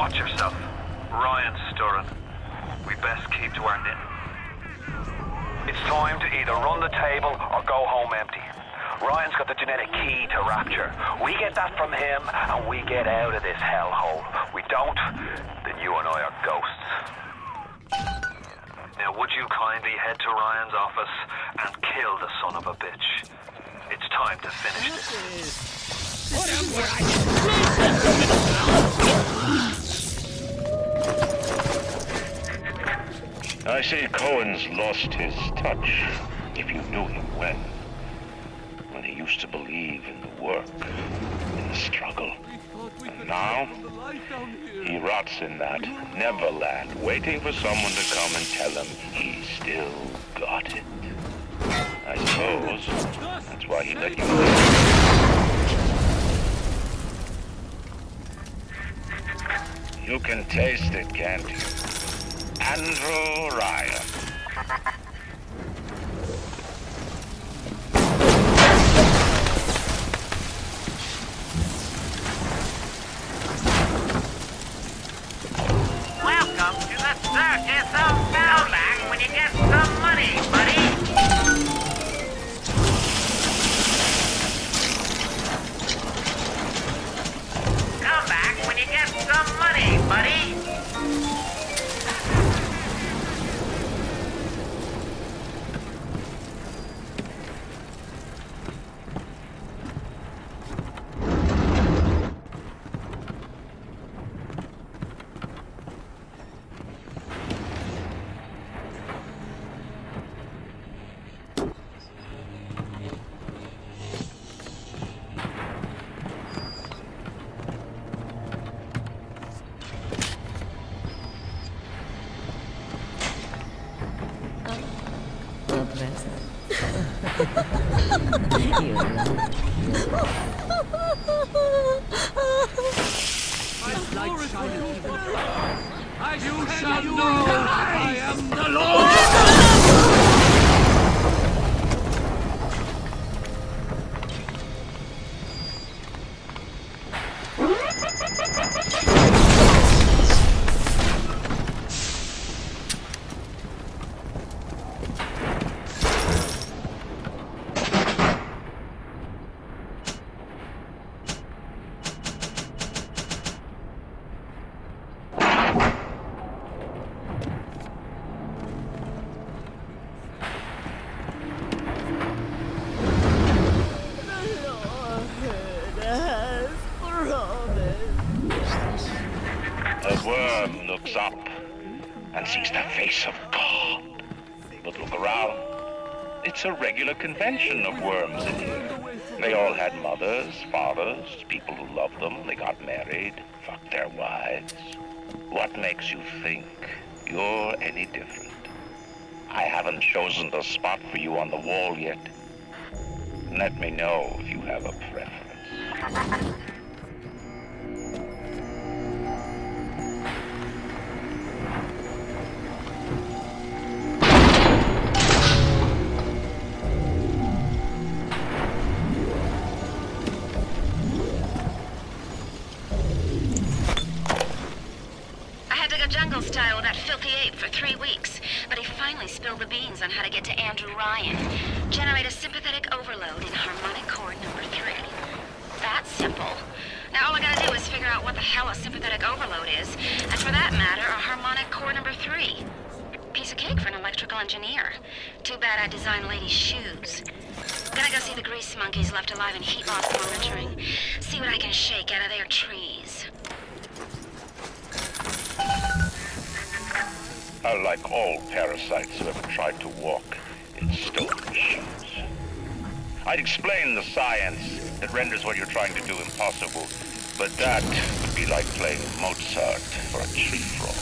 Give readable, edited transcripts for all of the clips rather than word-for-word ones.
Watch yourself. Ryan's stirring. We best keep to our knitting. It's time to either run the table or go home empty. Ryan's got the genetic key to Rapture. We get that from him, and we get out of this hellhole. We don't, then you and I are ghosts. Now, would you kindly head to Ryan's office and kill the son of a bitch? It's time to finish this. I say Cohen's lost his touch, if you knew him well. When he used to believe in the work, in the struggle. And now, he rots in that Neverland, waiting for someone to come and tell him he's still got it. I suppose that's why he let you live. You can taste it, can't you? Andrew Ryan. Welcome to the circus of Bellback when you get some money, buddy. Come back when you get some money, buddy. You shall know I am the Lord! A worm looks up and sees the face of God. But look around. It's a regular convention of worms in here. They all had mothers, fathers, people who loved them. They got married, fucked their wives. What makes you think you're any different? I haven't chosen the spot for you on the wall yet. Let me know if you have a preference. Jungle style with that filthy ape for 3 weeks, but he finally spilled the beans on how to get to Andrew Ryan. Generate a sympathetic overload in harmonic chord number 3. That's simple. Now all I gotta do is figure out what the hell a sympathetic overload is, and for that matter, a harmonic chord number 3. Piece of cake for an electrical engineer. Too bad I designed ladies' shoes. Gonna go see the grease monkeys left alive in heat loss monitoring. See what I can shake out of their trees. Like all parasites who ever tried to walk in stone shoes. I'd explain the science that renders what you're trying to do impossible, but that would be like playing Mozart for a tree frog.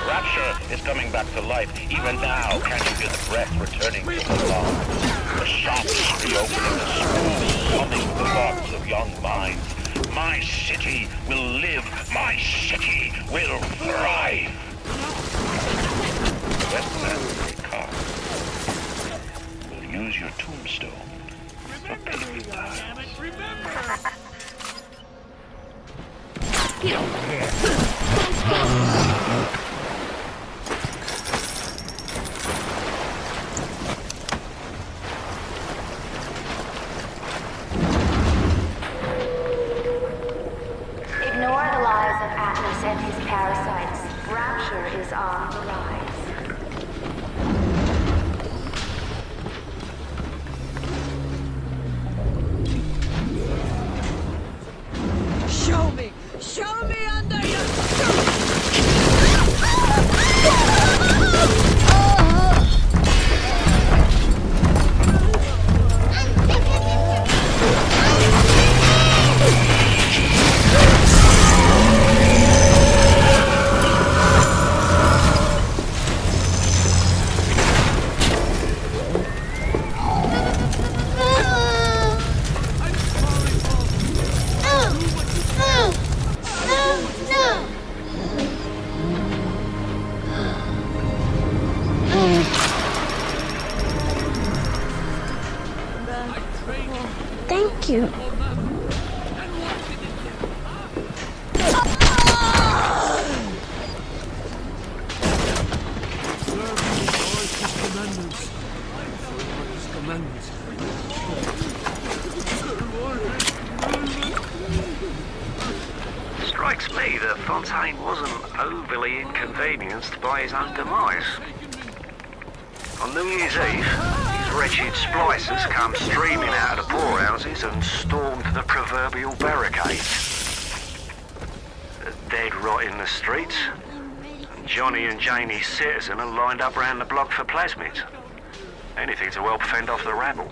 Rapture is coming back to life. Even now, can't you feel the breath returning to the lungs? The shops reopening, the schools humming with the thoughts of young minds. My city will live. My city will thrive. Wetlands come. We'll use your tombstone for baby lives. Ignore the lies of Atlas and his parasites. Rapture is on the rise. Show me! Show me under your Thank you. Strikes me that Fontaine wasn't overly inconvenienced by his own demise. On New Year's Eve, his wretched splicers come streaming out of the poorhouses and stormed the proverbial barricades. They're dead rot in the streets, and Johnny and Janie Citizen are lined up round the block for plasmids. Anything to help fend off the rabble.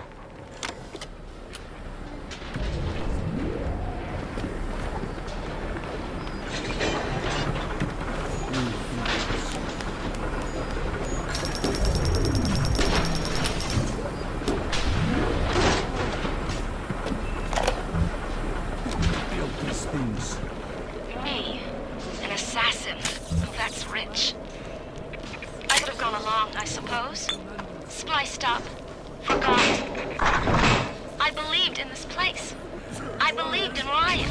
Me? An assassin? Oh, that's rich. I could have gone along, I suppose. Spliced up. Forgot. I believed in this place. I believed in Ryan.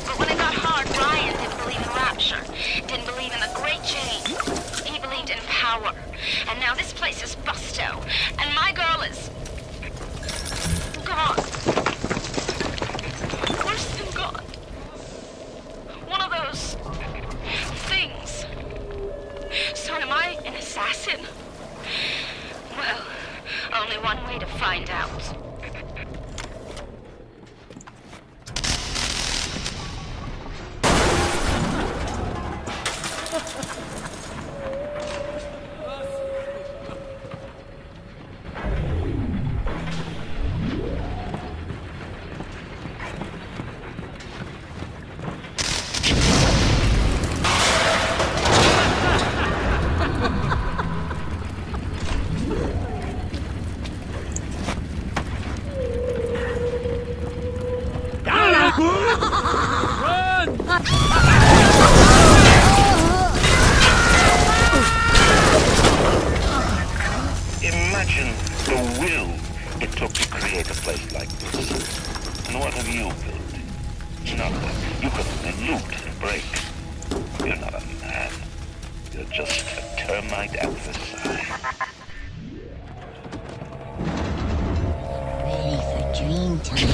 But when it got hard, Ryan didn't believe in rapture. Didn't believe in the great change. He believed in power. And now this place is busto. And my girl is... gone. Worse than gone. One of those... things. So am I an assassin? Well, only one way to find out. Imagine the will it took to create a place like this. And what have you built? Nothing. You could only loot and break. You're not a man. You're just a termite at the side. Ready for dream time.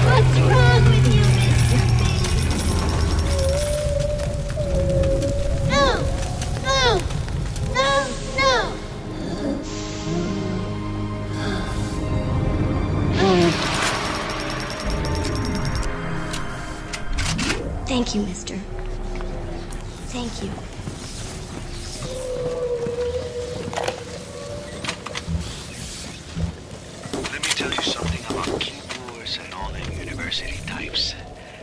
What's wrong with you, Mr. No! No! No! No! Thank you, mister. Thank you. Let me tell you something about keepers and all them university types.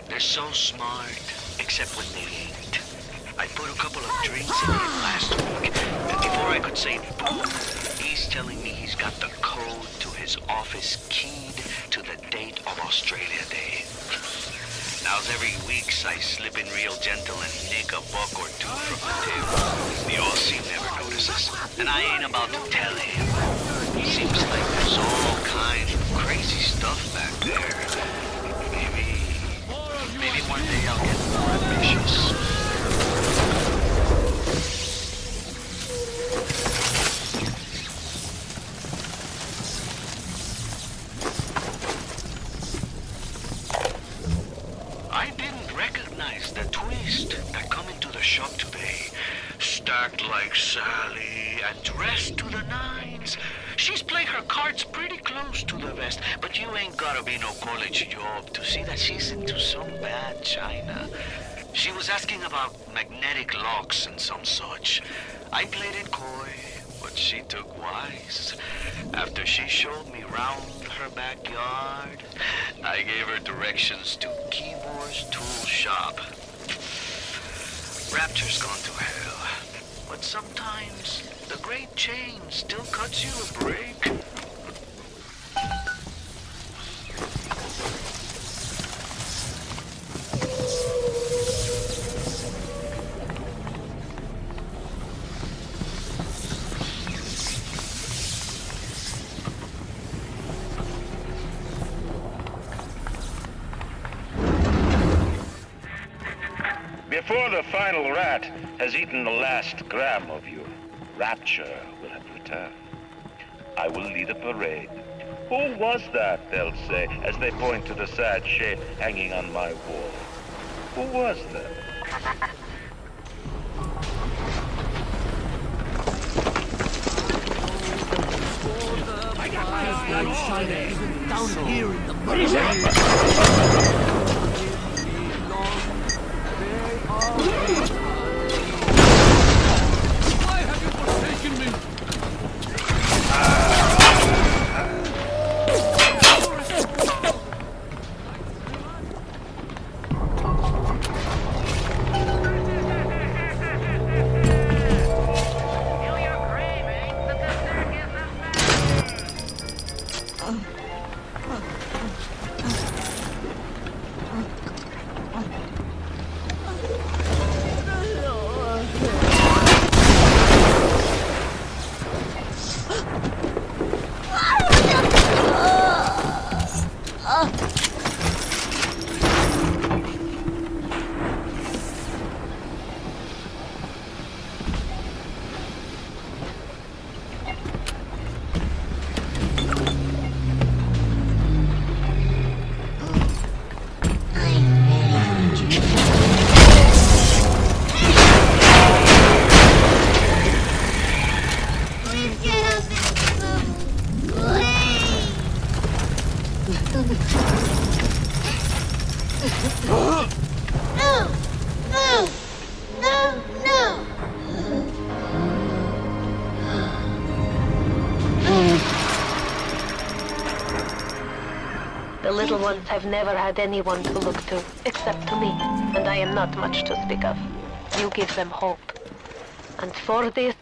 They're so smart, except when they ain't. I put a couple of drinks in it last week, and before I could not say anything. He's telling me he's got the code to his office keyed to the date of Australia Day. Now's every weeks I slip in real gentle and nick a buck or two from the table. The Aussie never notices. And I ain't about to tell him. Seems like there's all kinds of crazy stuff back there. Maybe one day I'll get more ambitious. I didn't recognize the twist that come into the shop today. Stacked like Sally and dressed to the nines. She's playing her cards pretty close to the vest, but you ain't gotta be no college job to see that she's into some bad china. She was asking about magnetic locks and some such. I played it coy, but she took wise. After she showed me round her backyard, I gave her directions to Keyboard's tool shop. Rapture's gone to hell, but sometimes the great chain still cuts you a break. Before the final rat has eaten the last gram of you, Rapture will have returned. I will lead a parade. Who was that, they'll say, as they point to the sad shape hanging on my wall. Who was that? I got this light shining even down here in the mud. Why have you forsaken me? Feel your craving, but the circus is back. The little ones have never had anyone to look to, except to me, and I am not much to speak of. You give them hope. And for this,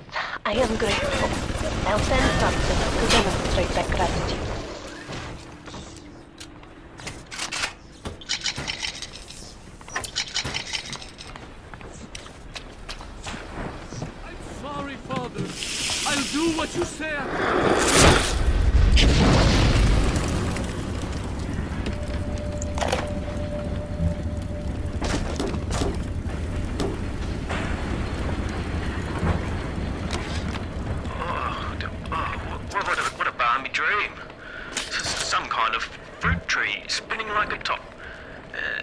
I am grateful. I'll send something to demonstrate that gratitude. I'm sorry, Father. I'll do what you say. What a balmy dream. Some kind of fruit tree spinning like a top.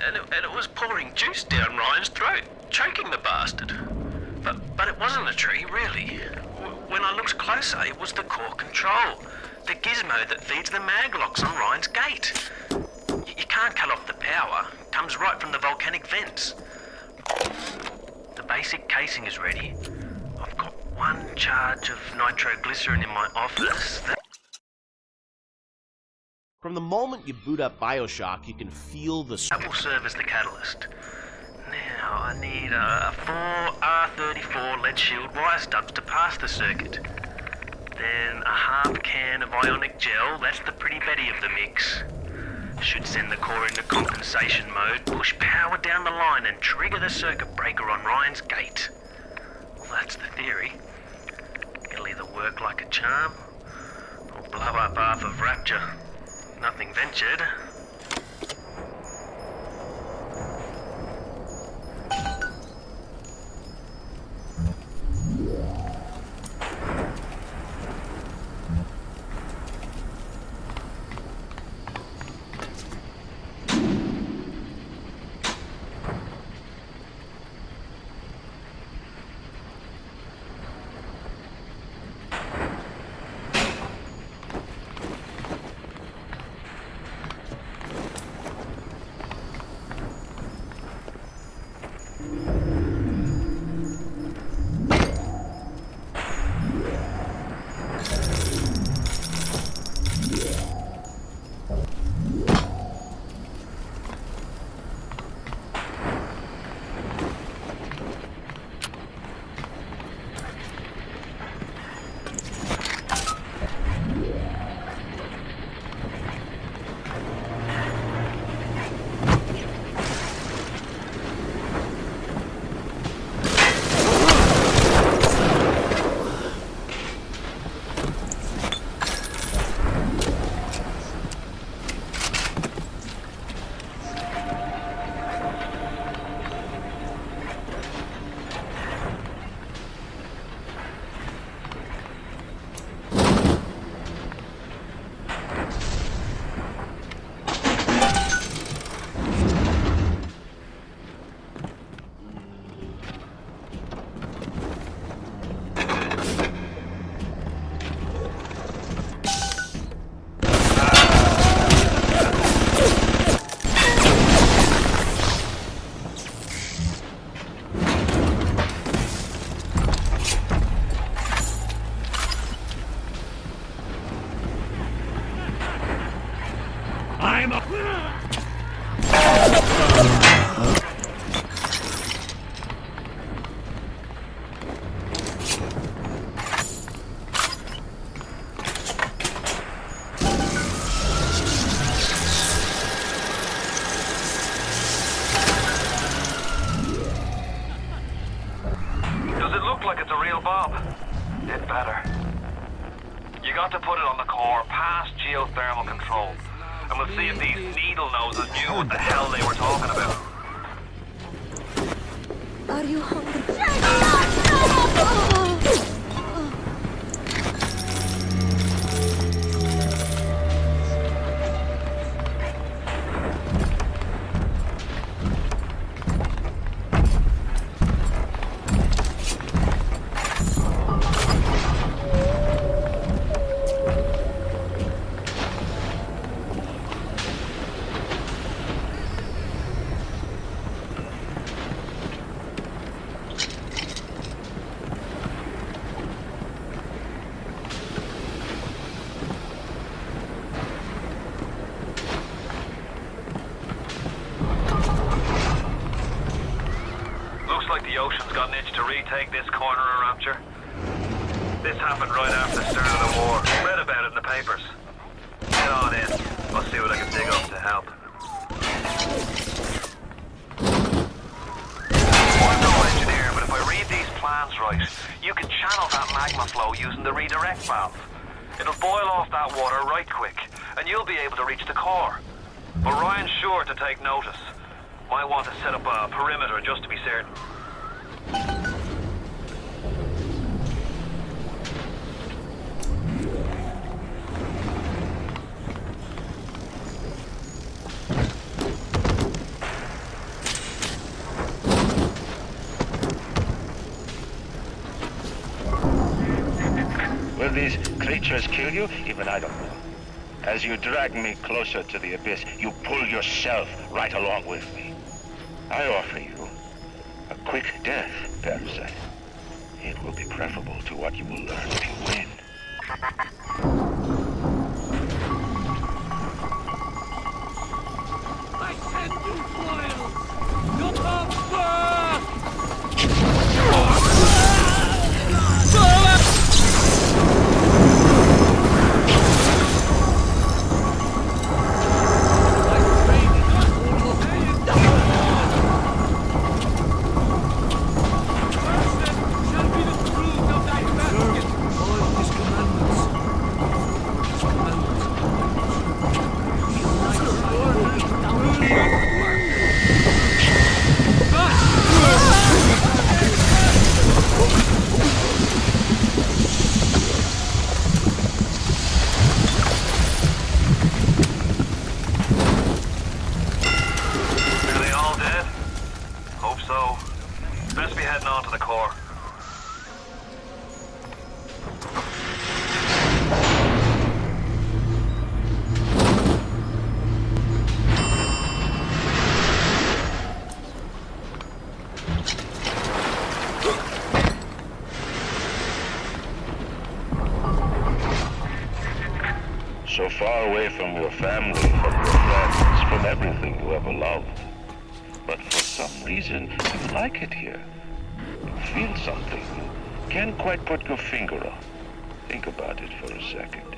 And it was pouring juice down Ryan's throat, choking the bastard. But it wasn't a tree, really. When I looked closer, it was the core control. The gizmo that feeds the mag locks on Ryan's gate. You can't cut off the power. It comes right from the volcanic vents. The basic casing is ready. I've got one charge of nitroglycerin in my office. From the moment you boot up Bioshock, you can feel the... That will serve as the catalyst. Now, I need 4 R34 lead shield wire stubs to pass the circuit. Then a half can of ionic gel, that's the pretty Betty of the mix. Should send the core into compensation mode, push power down the line and trigger the circuit breaker on Ryan's gate. Well, that's the theory. It'll either work like a charm, or blow up half of Rapture. Nothing ventured. You got to put it on the core, past geothermal control. And we'll see if these needle noses knew what the hell they were talking about. Are you hungry? The ocean's got an itch to retake this corner of Rapture. This happened right after the start of the war. Read about it in the papers. Head on in. I'll see what I can dig up to help. I'm no engineer, but if I read these plans right, you can channel that magma flow using the redirect valve. It'll boil off that water right quick, and you'll be able to reach the core. But Ryan's sure to take notice. Might want to set up a perimeter just to be certain. Will these creatures kill you? Even I don't know. As you drag me closer to the abyss, you pull yourself right along with me. I offer you a quick death, Parasite. It will be preferable to what you will learn if you win. I send you foils! You come first! So far away from your family, from your friends, from everything you ever loved. But for some reason, you like it here. You feel something you can't quite put your finger on. Think about it for a second.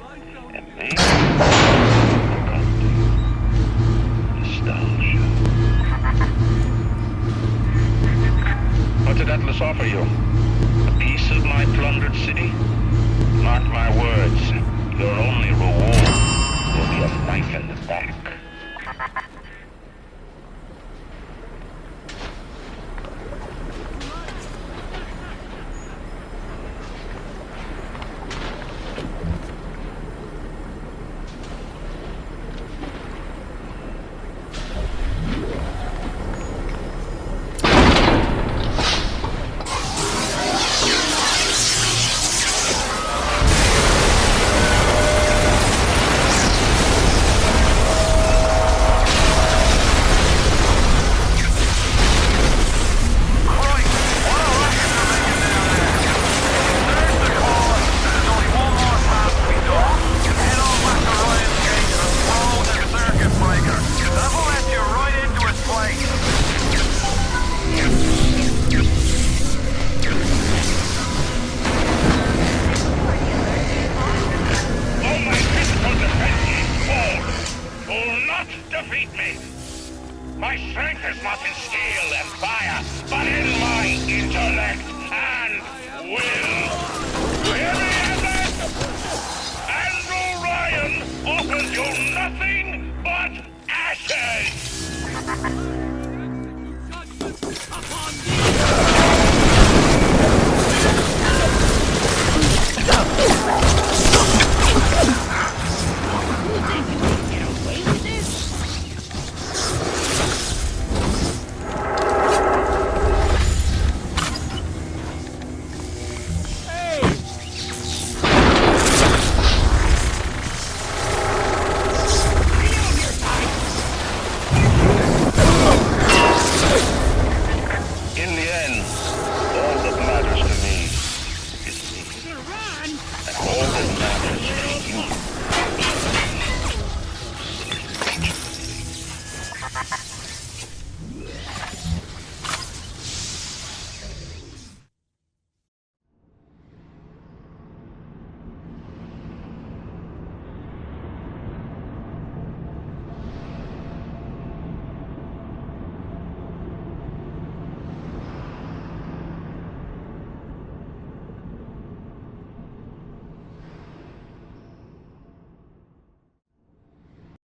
And maybe it'll come to you. Nostalgia. What did Atlas offer you? A piece of my plundered city? Mark my words. Your only reward will be a knife in the back. My strength is not in steel and fire, but in my intellect and will. You hear me, Ephestus? Andrew Ryan offers you nothing but ashes! All that